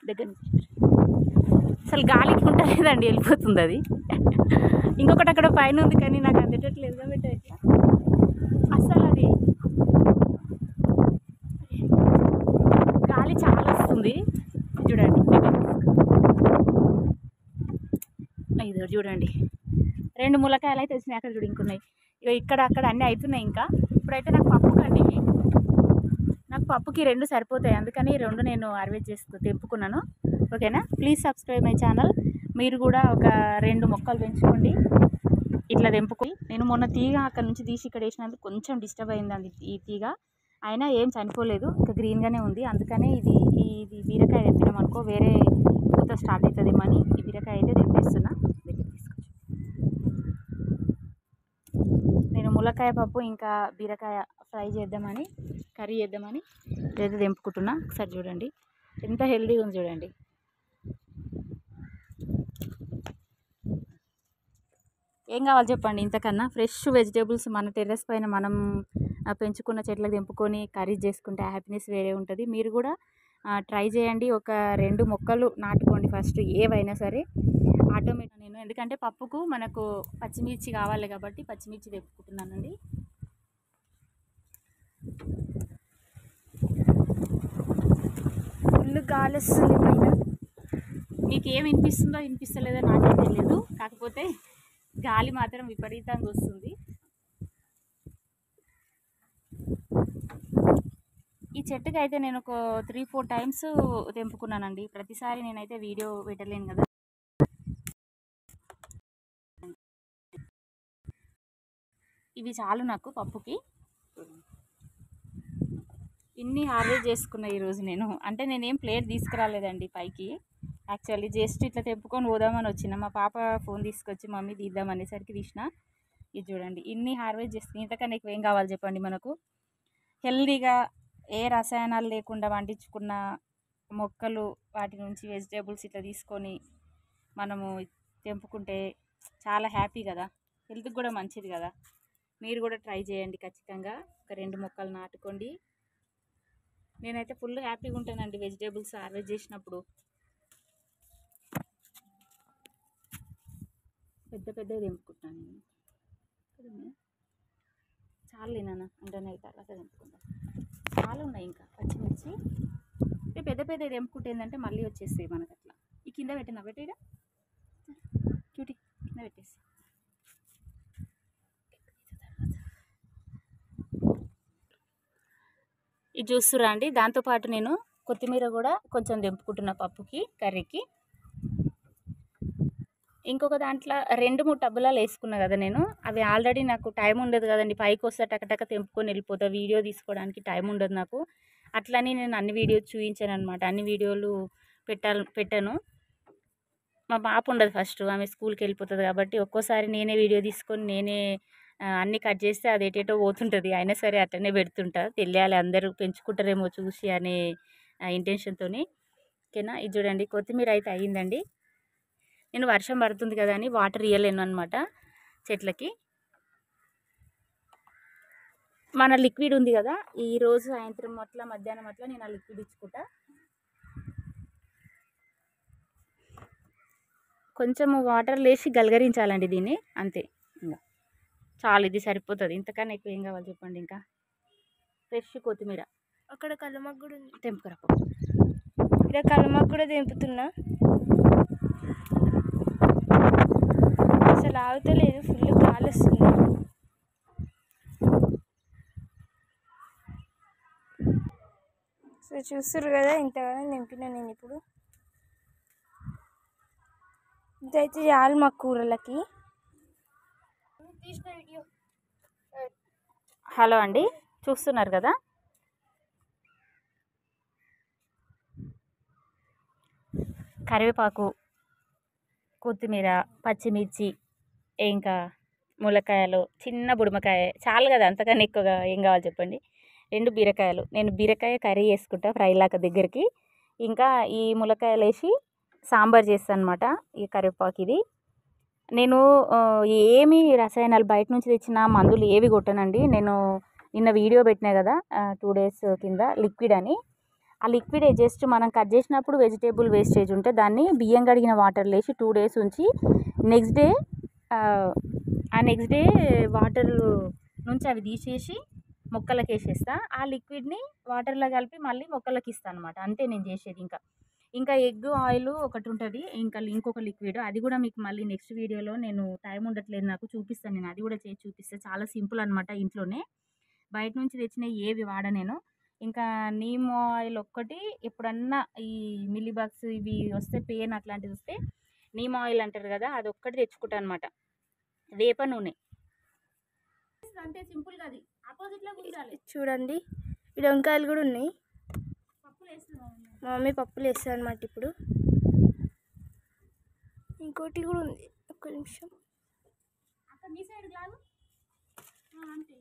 దగ్గర అసలు గాలికి ఉంటలేదండి, వెళ్ళిపోతుంది అది. ఇంకొకటి అక్కడ పైన ఉంది కానీ నాకు అందేటట్లేదు కాబట్టి ఎట్లా అసలు అది గాలి చాలా వస్తుంది. చూడండి ఇది చూడండి, 2 ములక్కాయలు అయితే వచ్చినాయి. అక్కడ చూడు ఇంకున్నాయి. ఇక ఇక్కడ అక్కడ అన్నీ అవుతున్నాయి. ఇంకా ఇప్పుడైతే నాకు పప్పుకండి, నాకు పప్పుకి 2 సరిపోతాయి. అందుకని 2 నేను హార్వెస్ట్ తెంపుకున్నాను. ఓకేనా, ప్లీజ్ సబ్స్క్రైబ్ మై ఛానల్. మీరు కూడా ఒక 2 మొక్కలు పెంచుకోండి, ఇట్లా తెంపుకొని. నేను మొన్న తీగ అక్కడ నుంచి తీసి ఇక్కడ వేసినందుకు కొంచెం డిస్టర్బ్ అయింది ఈ తీగ, అయినా ఏం చనిపోలేదు, ఇంకా గ్రీన్గానే ఉంది. అందుకనే ఇది బీరకాయ తెంపినాం అనుకో వేరే పూత స్టార్ట్ అవుతుందేమని ఈ బీరకాయ అయితే తెంపేస్తున్నా. నేను ములక్కాయ పప్పు ఇంకా బీరకాయ ఫ్రై చేద్దామని, కర్రీ చేద్దామని ఇదైతే తెంపుకుంటున్నా. ఒకసారి చూడండి ఎంత హెల్తీగా ఉంది చూడండి. ఏం కావాలి చెప్పండి ఇంతకన్నా? ఫ్రెష్ వెజిటేబుల్స్ మన టెర్రస్ పైన మనం పెంచుకున్న చెట్లకు తెంపుకొని కర్రీ చేసుకుంటే హ్యాపీనెస్ వేరే ఉంటుంది. మీరు కూడా ట్రై చేయండి. ఒక 2 మొక్కలు నాటుకోండి ఫస్ట్, ఏవైనా సరే ఆటోమేటిక్. నేను ఎందుకంటే పప్పుకు మనకు పచ్చిమిర్చి కావాలి కాబట్టి పచ్చిమిర్చి తెంపుకుంటున్నానండి. ఫుల్ గాలి వస్తుంది పైన. మీకు ఏం వినిపిస్తుందో వినిపిస్తలేదో నాకేం తెలియదు, కాకపోతే గాలి మాత్రం విపరీతంగా వస్తుంది. ఈ చెట్టుకి అయితే నేను ఒక 3-4 టైమ్స్ తెంపుకున్నానండి. ప్రతిసారి నేనైతే వీడియో పెట్టలేను కదా. ఇవి చాలు నాకు పప్పుకి. ఇన్ని హార్వెస్ట్ చేసుకున్నా ఈరోజు నేను. అంటే నేనేం ప్లేట్ తీసుకురాలేదండి పైకి, యాక్చువల్లీ జస్ట్ ఇట్లా తెంపుకొని పోదామని వచ్చిన. మా పాప ఫోన్ తీసుకొచ్చి మమ్మీ తీద్దాం అనేసరికి తీసిన. ఇది చూడండి, ఇన్ని హార్వెస్ట్ చేసుకుని ఇంతకన్నా ఎక్కువ ఏం కావాలి చెప్పండి మనకు? హెల్దీగా ఏ రసాయనాలు లేకుండా వండించుకున్న మొక్కలు, వాటి నుంచి వెజిటేబుల్స్ ఇట్లా తీసుకొని మనము తెంపుకుంటే చాలా హ్యాపీ కదా, హెల్త్కి కూడా మంచిది కదా. మీరు కూడా ట్రై చేయండి ఖచ్చితంగా. ఒక 2 మొక్కలు నాటుకోండి. నేనైతే ఫుల్ హ్యాపీగా ఉంటానండి వెజిటేబుల్స్ హార్వెస్ట్ చేసినప్పుడు. పెద్ద పెద్దవి తెంపుకుంటాను నేను. చాలు నాన్న అంటే తర్వాత తెంపుకుంటాను. చాలా ఉన్నాయి ఇంకా పచ్చిమిర్చి. పెద్ద పెద్దవి తెంపుకుంటే ఏంటంటే మళ్ళీ వచ్చేస్తాయి మనకు అట్లా. ఈ కింద పెట్టినా పెట్టేడా క్యూటీ, కింద పెట్టేసి. ఇది చూస్తురా అండి. దాంతోపాటు నేను కొత్తిమీర కూడా కొంచెం తెంపుకుంటున్నా పప్పుకి, కర్రీకి. ఇంకొక దాంట్లో 2-3 టబ్బులలో వేసుకున్నా కదా నేను. అవి ఆల్రెడీ నాకు టైం ఉండదు కదండి, పైకి వస్తే టకటక తెంపుకొని వెళ్ళిపోతా. వీడియో తీసుకోవడానికి టైం ఉండదు నాకు. అట్లని నేను అన్ని వీడియోస్ చూపించాను అనమాట. అన్ని వీడియోలు పెట్టాను. మా పాప ఉండదు ఫస్ట్, ఆమె స్కూల్కి వెళ్ళిపోతుంది కాబట్టి ఒక్కోసారి నేనే వీడియో తీసుకొని నేనే అన్నీ కట్ చేస్తే అది ఎటేటో పోతుంటుంది. అయినా సరే అట్లనే పెడుతుంటా, తెలియాలి అందరూ పెంచుకుంటారేమో చూసి అనే ఇంటెన్షన్తో. ఓకేనా, ఇది చూడండి కొత్తిమీర అయితే అయ్యిందండి. నేను వర్షం పడుతుంది కదా అని వాటర్ ఇవ్వలేను అనమాట చెట్లకి. మన లిక్విడ్ ఉంది కదా, ఈరోజు సాయంత్రం అట్లా మధ్యాహ్నం అట్లా నేను ఆ లిక్విడ్ ఇచ్చుకుంటా. కొంచెం వాటర్ లేసి గలగరించాలండి దీన్ని, అంతే. ఇంకా చాలు, ఇది సరిపోతుంది. ఇంతకన్నా ఎక్కువ ఏం కావాలి చెప్పండి? ఇంకా ఫ్రెష్ కొత్తిమీర. అక్కడ కలమాకు కూడా ఉంది, తెంపుకురా. ఇక్కడ కలమాకు కూడా తెంపుతున్నా. అసలు ఆగుతలేదు, ఫుల్ గాలి వస్తుంది. సో చూస్తారు కదా, ఇంతగానో నింపినా నేను. ఇప్పుడు ఇదైతే చాలు మా కూరలకి. హలో అండి, చూస్తున్నారు కదా, కరివేపాకు, కొత్తిమీర, పచ్చిమిర్చి, ఇంకా ములక్కాయలు, చిన్న బుడమకాయ చాలు కదా. అంతకన్నా ఎక్కువగా ఏం కావాలి చెప్పండి? 2 బీరకాయలు. నేను బీరకాయ కర్రీ చేసుకుంటా ఫ్రై లాగా దగ్గరికి. ఇంకా ఈ ములక్కాయలు వేసి సాంబార్ చేస్తాను అనమాట. ఈ కరివేపాకు ఇది నేను ఏమి రసాయనాలు బయట నుంచి తెచ్చిన మందులు ఏవి కొట్టనండి. నేను నిన్న వీడియో పెట్టినా కదా 2 డేస్ కింద లిక్విడ్ అని, ఆ లిక్విడ్ జస్ట్ మనం కట్ చేసినప్పుడు వెజిటేబుల్ వేస్టేజ్ ఉంటే దాన్ని బియ్యం కడిగిన వాటర్లో వేసి 2 days ఉంచి నెక్స్ట్ డే వాటర్ నుంచి అవి తీసేసి మొక్కలకి వేసేస్తా. ఆ లిక్విడ్ని వాటర్లో కలిపి మళ్ళీ మొక్కలకి ఇస్తాను అనమాట. అంతే నేను చేసేది. ఇంకా ఎగ్ ఆయిల్ ఒకటి ఉంటుంది, ఇంకొక లిక్విడ్, అది కూడా మీకు మళ్ళీ నెక్స్ట్ వీడియోలో నేను టైం ఉండట్లేదు నాకు, చూపిస్తాను. నేను అది కూడా చేసి చూపిస్తాను. చాలా సింపుల్ అనమాట. ఇంట్లోనే బయట నుంచి తెచ్చిన ఏవి వాడ నేను. ఇంకా నీమ్ ఆయిల్ ఒక్కటి ఎప్పుడన్నా ఈ మిల్లీబగ్స్ ఇవి వస్తే, పెయిన్ అట్లాంటివి వస్తే నీమ్ ఆయిల్ అంటారు కదా, అది ఒక్కటి తెచ్చుకుంటా అనమాట. వేప నూనె అంతే, సింపుల్గా. అది ఆపోజిట్లో కూర్చోాలి. చూడండి ఇక్కడ వంకాయలు కూడా ఉన్నాయి. పప్పులు వేస్తున్నాం మా మమ్మీ పప్పులు వేస్తుంది అనమాట. ఇప్పుడు ఇంకోటి కూడా ఉంది, ఒక్క నిమిషం. అక్కడ మీ సైడ్ కాదు అంతే.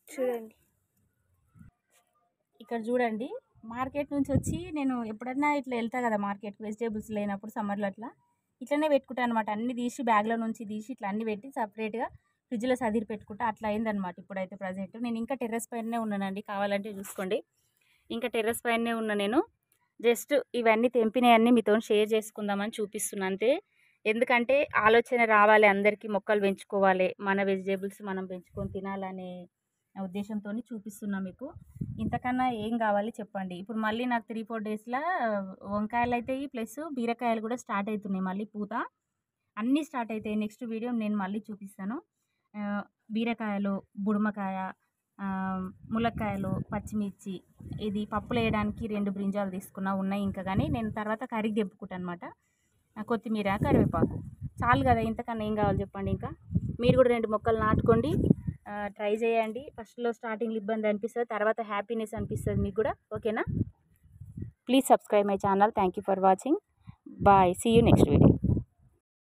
చూడండి ఇక్కడ చూడండి, మార్కెట్ నుంచి వచ్చి నేను ఎప్పుడన్నా ఇట్లా వెళ్తా కదా మార్కెట్కి, వెజిటేబుల్స్ లేనప్పుడు సమ్మర్లో ఇట్లనే పెట్టుకుంటాను అనమాట. అన్నీ తీసి బ్యాగ్లో నుంచి తీసి ఇట్లా అన్నీ పెట్టి సపరేట్గా ఫ్రిడ్జ్లో సదిరి పెట్టుకుంటా. అట్లా అయిందనమాట. ఇప్పుడైతే ప్రజెంట్ నేను ఇంకా టెర్రస్ పైనే ఉన్నానండి, కావాలంటే చూసుకోండి. ఇంకా టెర్రస్ పైనే ఉన్నా నేను. జస్ట్ ఇవన్నీ తెంపినవన్నీ మీతో షేర్ చేసుకుందామని చూపిస్తున్నాను అంతే. ఎందుకంటే ఆలోచన రావాలి అందరికీ, మొక్కలు పెంచుకోవాలి, మన వెజిటేబుల్స్ మనం పెంచుకొని తినాలనే ఉద్దేశంతో చూపిస్తున్నాను మీకు. ఇంతకన్నా ఏం కావాలి చెప్పండి. ఇప్పుడు మళ్ళీ నాకు 3-4 daysలో వంకాయలు అవుతాయి, ప్లస్ బీరకాయలు కూడా స్టార్ట్ అవుతున్నాయి. మళ్ళీ పూత అన్నీ స్టార్ట్ అవుతాయి. నెక్స్ట్ వీడియో నేను మళ్ళీ చూపిస్తాను. బీరకాయలు, బుడమకాయ, ములక్కాయలు, పచ్చిమిర్చి, ఇది పప్పులు వేయడానికి 2 బ్రింజాలు తీసుకున్నా ఉన్నాయి ఇంకా. కానీ నేను తర్వాత కర్రీకి తెంపుకుంటాను అనమాట. కొత్తిమీర, కరివేపాకు చాలు కదా. ఇంతకన్నా ఏం కావాలి చెప్పండి. ఇంకా మీరు కూడా 2 మొక్కలు నాటుకోండి, ట్రై చేయండి. ఫస్ట్లో స్టార్టింగ్లో ఇబ్బంది అనిపిస్తుంది, తర్వాత హ్యాపీనెస్ అనిపిస్తుంది మీకు కూడా. ఓకేనా? Please subscribe my channel. Thank you for watching. Bye. See you next video.